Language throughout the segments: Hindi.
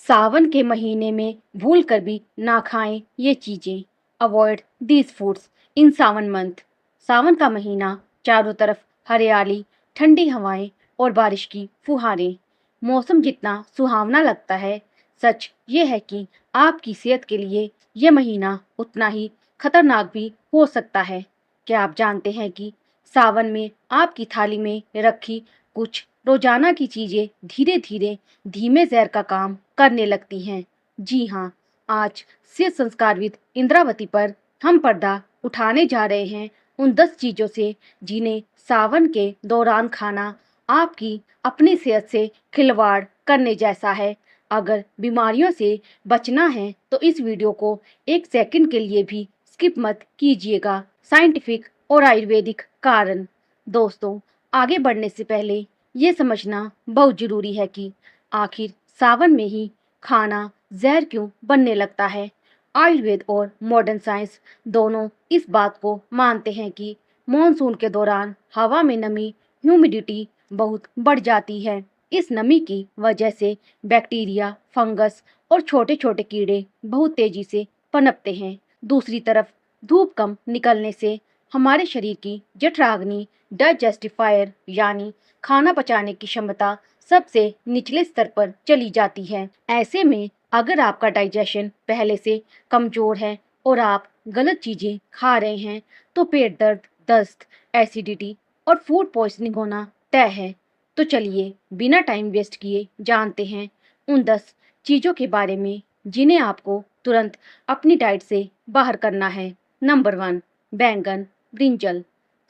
सावन के महीने में भूल कर भी ना खाएं ये चीजें। Avoid these foods in Sawan month. Sawan का महीना, चारों तरफ हरियाली, ठंडी हवाएं और बारिश की फुहारें। मौसम जितना सुहावना लगता है, सच ये है कि आपकी सेहत के लिए ये महीना उतना ही खतरनाक भी हो सकता है। क्या आप जानते हैं कि सावन में आपकी थाली में रखी कुछ रोजाना की चीजें धीरे धीरे धीमे जहर का काम करने लगती हैं। जी हाँ, आज सेहत संस्कारविद इंद्रावती पर हम पर्दा उठाने जा रहे हैं उन 10 चीजों से जिन्हें सावन के दौरान खाना आपकी अपनी सेहत से खिलवाड़ करने जैसा है। अगर बीमारियों से बचना है तो इस वीडियो को एक सेकंड के लिए भी स्किप मत कीजिएगा। साइंटिफिक और आयुर्वेदिक कारण। दोस्तों, आगे बढ़ने से पहले ये समझना बहुत जरूरी है कि आखिर सावन में ही खाना जहर क्यों बनने लगता है। आयुर्वेद और मॉडर्न साइंस दोनों इस बात को मानते हैं कि मॉनसून के दौरान हवा में नमी, ह्यूमिडिटी बहुत बढ़ जाती है। इस नमी की वजह से बैक्टीरिया, फंगस और छोटे छोटे कीड़े बहुत तेजी से पनपते हैं। दूसरी तरफ धूप कम निकलने से हमारे शरीर की जठराग्नि, डाइजेस्टिफायर यानी खाना पचाने की क्षमता सबसे निचले स्तर पर चली जाती है। ऐसे में अगर आपका डाइजेशन पहले से कमजोर है और आप गलत चीजें खा रहे हैं तो पेट दर्द, दस्त, एसिडिटी और फूड पॉइजनिंग होना तय है। तो चलिए बिना टाइम वेस्ट किए जानते हैं उन 10 चीजों के बारे में जिन्हें आपको तुरंत अपनी डाइट से बाहर करना है। नंबर 1, बैंगन, ब्रिंजल।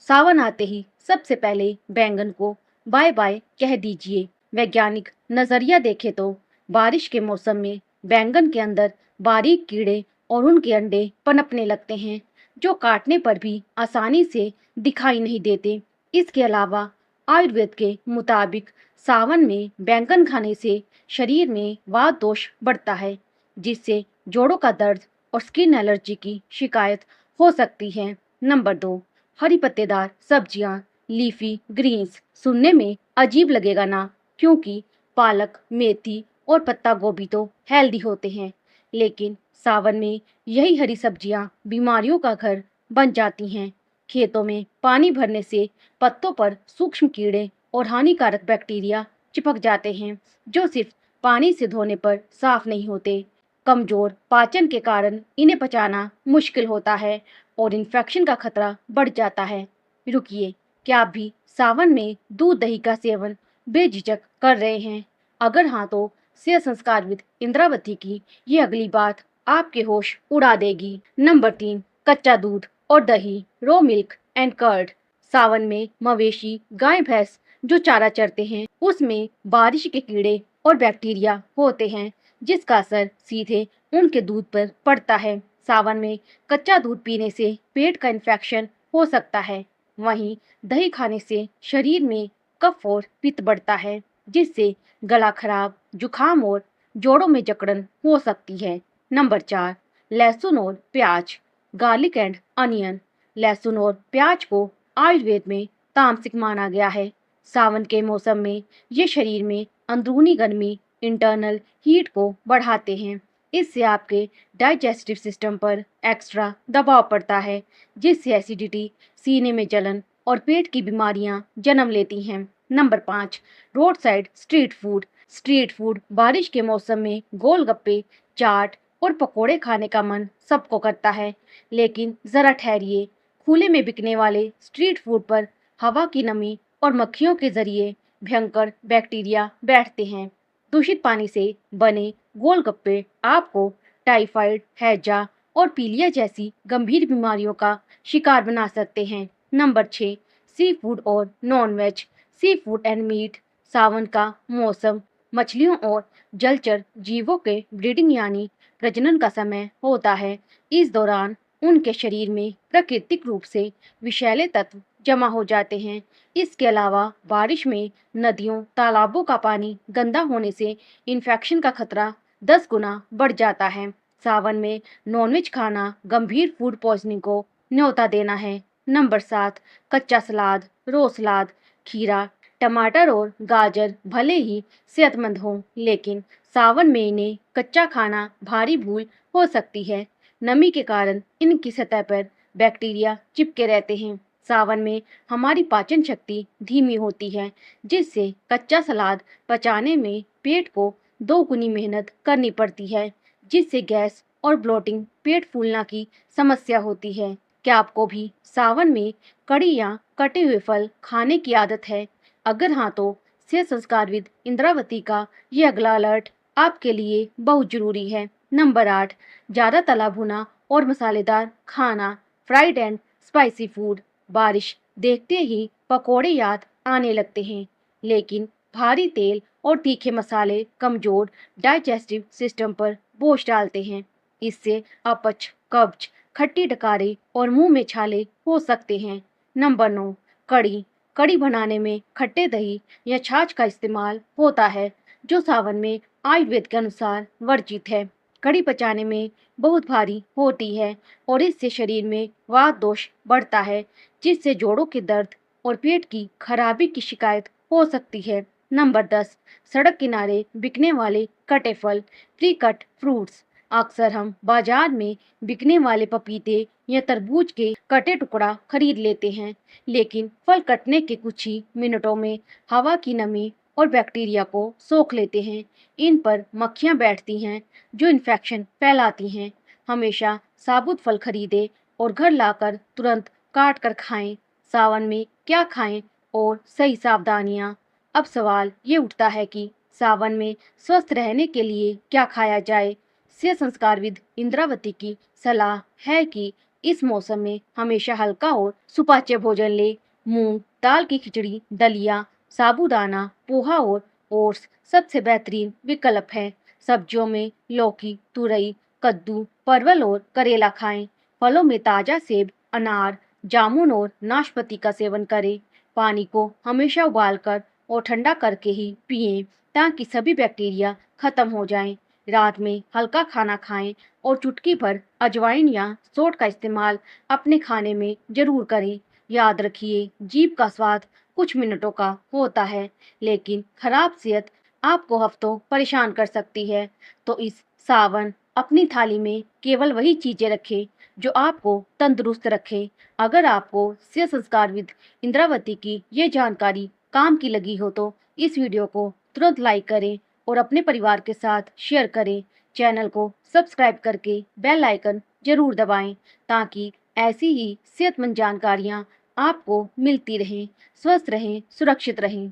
सावन आते ही सबसे पहले बैंगन को बाय बाय कह दीजिए। वैज्ञानिक नजरिया देखे तो बारिश के मौसम में बैंगन के अंदर बारीक कीड़े और उनके अंडे पनपने लगते हैं जो काटने पर भी आसानी से दिखाई नहीं देते। इसके अलावा आयुर्वेद के मुताबिक सावन में बैंगन खाने से शरीर में वात दोष बढ़ता है, जिससे जोड़ों का दर्द और स्किन एलर्जी की शिकायत हो सकती है। नंबर 2, हरी पत्तेदार सब्जियां, लीफी ग्रीन्स। सुनने में अजीब लगेगा ना, क्योंकि पालक, मेथी और पत्ता गोभी तो हेल्दी होते हैं, लेकिन सावन में यही हरी सब्जियां बीमारियों का घर बन जाती हैं। खेतों में पानी भरने से पत्तों पर सूक्ष्म कीड़े और हानिकारक बैक्टीरिया चिपक जाते हैं, जो सिर्फ पानी से धोने पर साफ नहीं होते। कमजोर पाचन के कारण इन्हें पचाना मुश्किल होता है और इन्फेक्शन का खतरा बढ़ जाता है। रुकिए, क्या आप भी सावन में दूध दही का सेवन बेझिझक कर रहे हैं? अगर हाँ तो सेहत संस्कारविद इंद्रावती की ये अगली बात आपके होश उड़ा देगी। नंबर 3, कच्चा दूध और दही, रो मिल्क एंड कर्ड। सावन में मवेशी, गाय भैंस जो चारा चरते हैं उसमें बारिश के कीड़े और बैक्टीरिया होते हैं, जिसका असर सीधे उनके दूध पर पड़ता है। सावन में कच्चा दूध पीने से पेट का इन्फेक्शन हो सकता है। वहीं दही खाने से शरीर में कफ और पित्त बढ़ता है, जिससे गला खराब, जुखाम और जोड़ों में जकड़न हो सकती है। नंबर 4, लहसुन और प्याज, गार्लिक एंड अनियन। लहसुन और प्याज को आयुर्वेद में तामसिक माना गया है। सावन के मौसम में ये शरीर में अंदरूनी गर्मी, इंटरनल हीट को बढ़ाते हैं। इससे आपके डाइजेस्टिव सिस्टम पर एक्स्ट्रा दबाव पड़ता है, जिससे एसिडिटी, सीने में जलन और पेट की बीमारियां जन्म लेती हैं। Number 5, road side street food. Street food बारिश के मौसम में गोलगप्पे, चाट और पकोड़े खाने का मन सबको करता है, लेकिन जरा ठहरिए। खुले में बिकने वाले स्ट्रीट फूड पर हवा की नमी और मक्खियों के जरिए भयंकर बैक्टीरिया बैठते हैं। दूषित पानी से बने गोलगप्पे आपको टाइफाइड, हैजा और पीलिया जैसी गंभीर बीमारियों का शिकार बना सकते हैं। नंबर 6, सी फूड और non veg. Sea food and meat. Sawan का मौसम मछलियों और जलचर जीवों के ब्रीडिंग यानी प्रजनन का समय होता है। इस दौरान उनके शरीर में प्राकृतिक रूप से विषैले तत्व जमा हो जाते हैं। इसके अलावा बारिश में नदियों, तालाबों का पानी गंदा होने से इन्फेक्शन का खतरा 10 गुना बढ़ जाता है। सावन में नॉनवेज खाना गंभीर फूड पॉइजनिंग को न्योता देना है। नंबर 7, कच्चा सलाद, रो सलाद, खीरा, टमाटर और गाजर भले ही सेहतमंद हों, लेकिन सावन में इन्हें कच्चा खाना भारी भूल हो सकती है। नमी के कारण इनकी सतह पर बैक्टीरिया चिपके रहते हैं। सावन में हमारी पाचन शक्ति धीमी होती है, जिससे कच्चा सलाद पचाने में पेट को दोगुनी मेहनत करनी पड़ती है, जिससे गैस और ब्लोटिंग, पेट फूलना की समस्या होती है। क्या आपको भी सावन में कड़ी या कटे हुए फल खाने की आदत है? अगर हाँ, तो सेहत संस्कारविद इंद्रावती का ये अगला अलर्ट आपके लिए बहुत जरूरी है। नंबर 8, ज़्यादा तला भुना और मसालेदार खाना, फ्राइड एंड स्पाइसी फूड। बारिश देखते ही पकोड़े याद आने लगते हैं, लेकिन भारी तेल और तीखे मसाले कमजोर डाइजेस्टिव सिस्टम पर बोझ डालते हैं। इससे अपच, कब्ज, खट्टी डकारे और मुंह में छाले हो सकते हैं। नंबर 9, कड़ी। कड़ी बनाने में खट्टे दही या छाछ का इस्तेमाल होता है, जो सावन में आयुर्वेद के अनुसार वर्जित है। कड़ी पचाने में बहुत भारी होती है और इससे शरीर में वात दोष बढ़ता है, जिससे जोड़ों के दर्द और पेट की खराबी की शिकायत हो सकती है। नंबर 10, सड़क किनारे बिकने वाले कटे फल, प्री कट फ्रूट्स। अक्सर हम बाजार में बिकने वाले पपीते या तरबूज के कटे टुकड़ा खरीद लेते हैं, लेकिन फल कटने के कुछ ही मिनटों में हवा की नमी और बैक्टीरिया को सोख लेते हैं। इन पर मक्खियां बैठती हैं, जो इन्फेक्शन फैलाती हैं। हमेशा साबुत फल खरीदें और घर लाकर तुरंत काट कर खाएं। सावन में क्या खाएं और सही सावधानियां। अब सवाल ये उठता है कि सावन में स्वस्थ रहने के लिए क्या खाया जाए। सेहत संस्कारविद इंद्रावती की सलाह है कि इस मौसम में हमेशा हल्का और सुपाच्य भोजन ले। मूंग दाल की खिचड़ी, दलिया, साबूदाना, पोहा और ओट्स सबसे बेहतरीन विकल्प है। सब्जियों में लौकी, तुरई, कद्दू, परवल और करेला खाएं। फलों में ताजा सेब, अनार, जामुन और नाशपाती का सेवन करें। पानी को हमेशा उबालकर और ठंडा करके ही पिएं, ताकि सभी बैक्टीरिया खत्म हो जाएं। रात में हल्का खाना खाएं और चुटकी भर अजवाइन या सोंठ का इस्तेमाल अपने खाने में जरूर करें। याद रखिए, जीभ का स्वाद कुछ मिनटों का होता है, लेकिन खराब सेहत आपको हफ्तों परेशान कर सकती है। तो इस सावन अपनी थाली में केवल वही चीजें रखें जो आपको तंदुरुस्त रखें। अगर आपको सेहत संस्कारविद इंद्रावती की ये जानकारी काम की लगी हो, तो इस वीडियो को तुरंत लाइक करें और अपने परिवार के साथ शेयर करें। चैनल को सब्सक्राइब करके बेल आइकन जरूर दबाएं, ताकि ऐसी ही सेहतमंद जानकारियां आपको मिलती रहें। स्वस्थ रहें, सुरक्षित रहें।